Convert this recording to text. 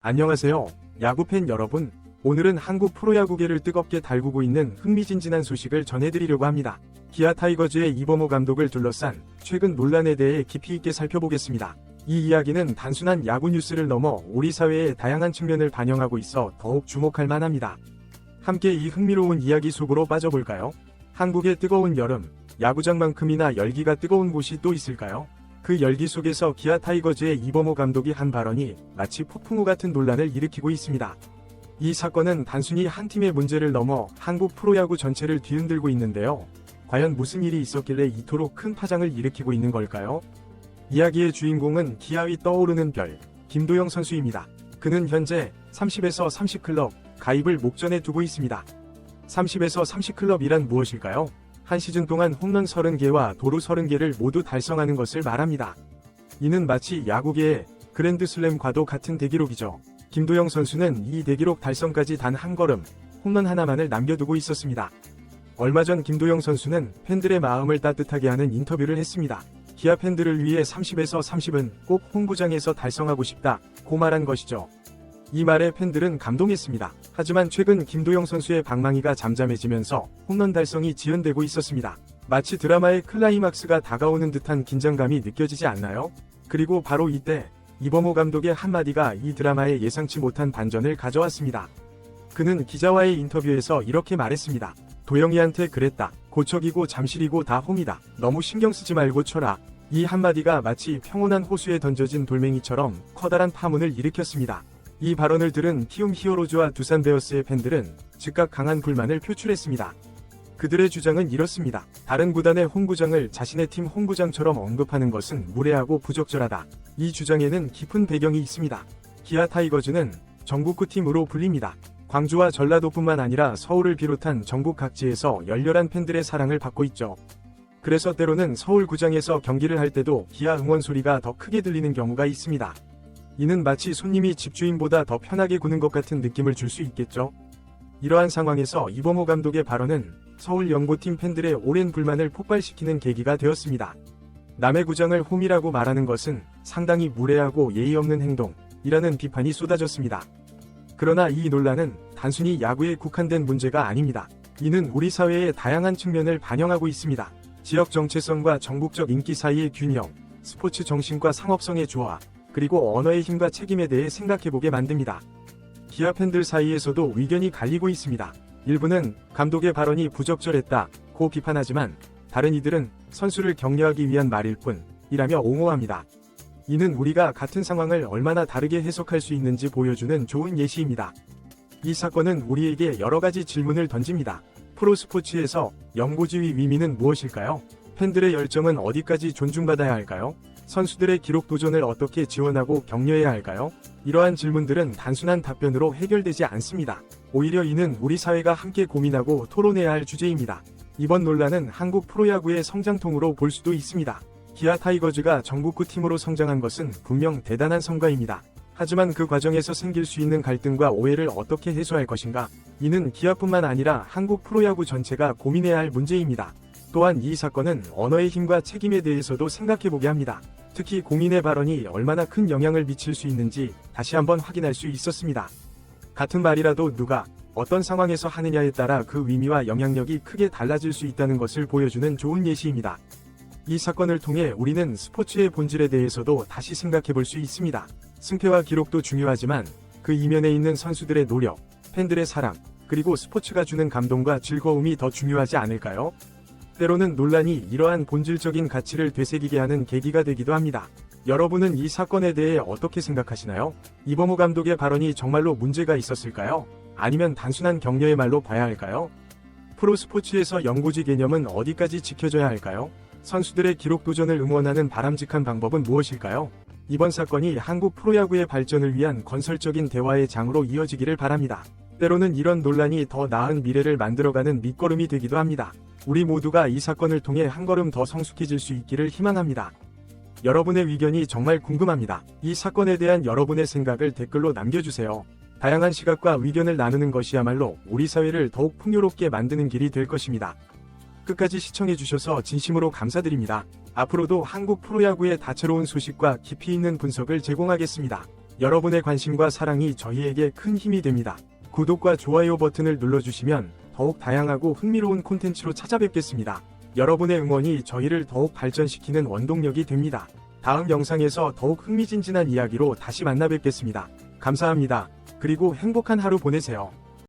안녕하세요. 야구팬 여러분. 오늘은 한국 프로야구계를 뜨겁게 달구고 있는 흥미진진한 소식을 전해드리려고 합니다. 기아 타이거즈의 이범호 감독을 둘러싼 최근 논란에 대해 깊이 있게 살펴보겠습니다. 이 이야기는 단순한 야구 뉴스를 넘어 우리 사회의 다양한 측면을 반영하고 있어 더욱 주목할 만합니다. 함께 이 흥미로운 이야기 속으로 빠져볼까요? 한국의 뜨거운 여름, 야구장만큼이나 열기가 뜨거운 곳이 또 있을까요? 그 열기 속에서 기아 타이거즈의 이범호 감독이 한 발언이 마치 폭풍우 같은 논란을 일으키고 있습니다. 이 사건은 단순히 한 팀의 문제를 넘어 한국 프로야구 전체를 뒤흔들고 있는데요. 과연 무슨 일이 있었길래 이토록 큰 파장을 일으키고 있는 걸까요? 이야기의 주인공은 기아의 떠오르는 별, 김도영 선수입니다. 그는 현재 30에서 30클럽 가입을 목전에 두고 있습니다. 30에서 30클럽이란 무엇일까요? 한 시즌 동안 홈런 30개와 도루 30개를 모두 달성하는 것을 말합니다. 이는 마치 야구계의 그랜드슬램과도 같은 대기록이죠. 김도영 선수는 이 대기록 달성까지 단 한 걸음, 홈런 하나만을 남겨두고 있었습니다. 얼마 전 김도영 선수는 팬들의 마음을 따뜻하게 하는 인터뷰를 했습니다. 기아 팬들을 위해 30에서 30은 꼭 홈구장에서 달성하고 싶다고 말한 것이죠. 이 말에 팬들은 감동했습니다. 하지만 최근 김도영 선수의 방망이가 잠잠해지면서 홈런 달성이 지연되고 있었습니다. 마치 드라마의 클라이막스가 다가오는 듯한 긴장감이 느껴지지 않나요? 그리고 바로 이때 이범호 감독의 한마디가 이 드라마에 예상치 못한 반전을 가져왔습니다. 그는 기자와의 인터뷰에서 이렇게 말했습니다. 도영이한테 그랬다. 고척이고 잠실이고 다 홈이다. 너무 신경 쓰지 말고 쳐라. 이 한마디가 마치 평온한 호수에 던져진 돌멩이처럼 커다란 파문을 일으켰습니다. 이 발언을 들은 키움 히어로즈와 두산 베어스의 팬들은 즉각 강한 불만을 표출했습니다. 그들의 주장은 이렇습니다. 다른 구단의 홈구장을 자신의 팀 홈구장처럼 언급하는 것은 무례하고 부적절하다. 이 주장에는 깊은 배경이 있습니다. 기아 타이거즈는 전국구 팀으로 불립니다. 광주와 전라도뿐만 아니라 서울을 비롯한 전국 각지에서 열렬한 팬들의 사랑을 받고 있죠. 그래서 때로는 서울 구장에서 경기를 할 때도 기아 응원 소리가 더 크게 들리는 경우가 있습니다. 이는 마치 손님이 집주인보다 더 편하게 구는 것 같은 느낌을 줄 수 있겠죠. 이러한 상황에서 이범호 감독의 발언은 서울 연고팀 팬들의 오랜 불만을 폭발시키는 계기가 되었습니다. 남의 구장을 홈이라고 말하는 것은 상당히 무례하고 예의 없는 행동이라는 비판이 쏟아졌습니다. 그러나 이 논란은 단순히 야구에 국한된 문제가 아닙니다. 이는 우리 사회의 다양한 측면을 반영하고 있습니다. 지역 정체성과 전국적 인기 사이의 균형, 스포츠 정신과 상업성의 조화, 그리고 언어의 힘과 책임에 대해 생각해보게 만듭니다. 기아 팬들 사이에서도 의견이 갈리고 있습니다. 일부는 감독의 발언이 부적절했다고 비판하지만 다른 이들은 선수를 격려하기 위한 말일 뿐이라며 옹호합니다. 이는 우리가 같은 상황을 얼마나 다르게 해석할 수 있는지 보여주는 좋은 예시입니다. 이 사건은 우리에게 여러 가지 질문을 던집니다. 프로스포츠에서 연고지휘 의미는 무엇일까요? 팬들의 열정은 어디까지 존중받아야 할까요? 선수들의 기록 도전을 어떻게 지원하고 격려해야 할까요? 이러한 질문들은 단순한 답변으로 해결되지 않습니다. 오히려 이는 우리 사회가 함께 고민하고 토론해야 할 주제입니다. 이번 논란은 한국 프로야구의 성장통으로 볼 수도 있습니다. 기아 타이거즈가 전국구 팀으로 성장한 것은 분명 대단한 성과입니다. 하지만 그 과정에서 생길 수 있는 갈등과 오해를 어떻게 해소할 것인가? 이는 기아뿐만 아니라 한국 프로야구 전체가 고민해야 할 문제입니다. 또한 이 사건은 언어의 힘과 책임에 대해서도 생각해보게 합니다. 특히 공인의 발언이 얼마나 큰 영향을 미칠 수 있는지 다시 한번 확인할 수 있었습니다. 같은 말이라도 누가 어떤 상황에서 하느냐에 따라 그 의미와 영향력이 크게 달라질 수 있다는 것을 보여주는 좋은 예시입니다. 이 사건을 통해 우리는 스포츠의 본질에 대해서도 다시 생각해볼 수 있습니다. 승패와 기록도 중요하지만 그 이면에 있는 선수들의 노력, 팬들의 사랑, 그리고 스포츠가 주는 감동과 즐거움이 더 중요하지 않을까요? 때로는 논란이 이러한 본질적인 가치를 되새기게 하는 계기가 되기도 합니다. 여러분은 이 사건에 대해 어떻게 생각하시나요? 이범호 감독의 발언이 정말로 문제가 있었을까요? 아니면 단순한 격려의 말로 봐야 할까요? 프로스포츠에서 연고지 개념은 어디까지 지켜져야 할까요? 선수들의 기록 도전을 응원하는 바람직한 방법은 무엇일까요? 이번 사건이 한국 프로야구의 발전을 위한 건설적인 대화의 장으로 이어지기를 바랍니다. 때로는 이런 논란이 더 나은 미래를 만들어가는 밑거름이 되기도 합니다. 우리 모두가 이 사건을 통해 한 걸음 더 성숙해질 수 있기를 희망합니다. 여러분의 의견이 정말 궁금합니다. 이 사건에 대한 여러분의 생각을 댓글로 남겨주세요. 다양한 시각과 의견을 나누는 것이야말로 우리 사회를 더욱 풍요롭게 만드는 길이 될 것입니다. 끝까지 시청해주셔서 진심으로 감사드립니다. 앞으로도 한국 프로야구의 다채로운 소식과 깊이 있는 분석을 제공하겠습니다. 여러분의 관심과 사랑이 저희에게 큰 힘이 됩니다. 구독과 좋아요 버튼을 눌러주시면 더욱 다양하고 흥미로운 콘텐츠로 찾아뵙겠습니다. 여러분의 응원이 저희를 더욱 발전시키는 원동력이 됩니다. 다음 영상에서 더욱 흥미진진한 이야기로 다시 만나 뵙겠습니다. 감사합니다. 그리고 행복한 하루 보내세요.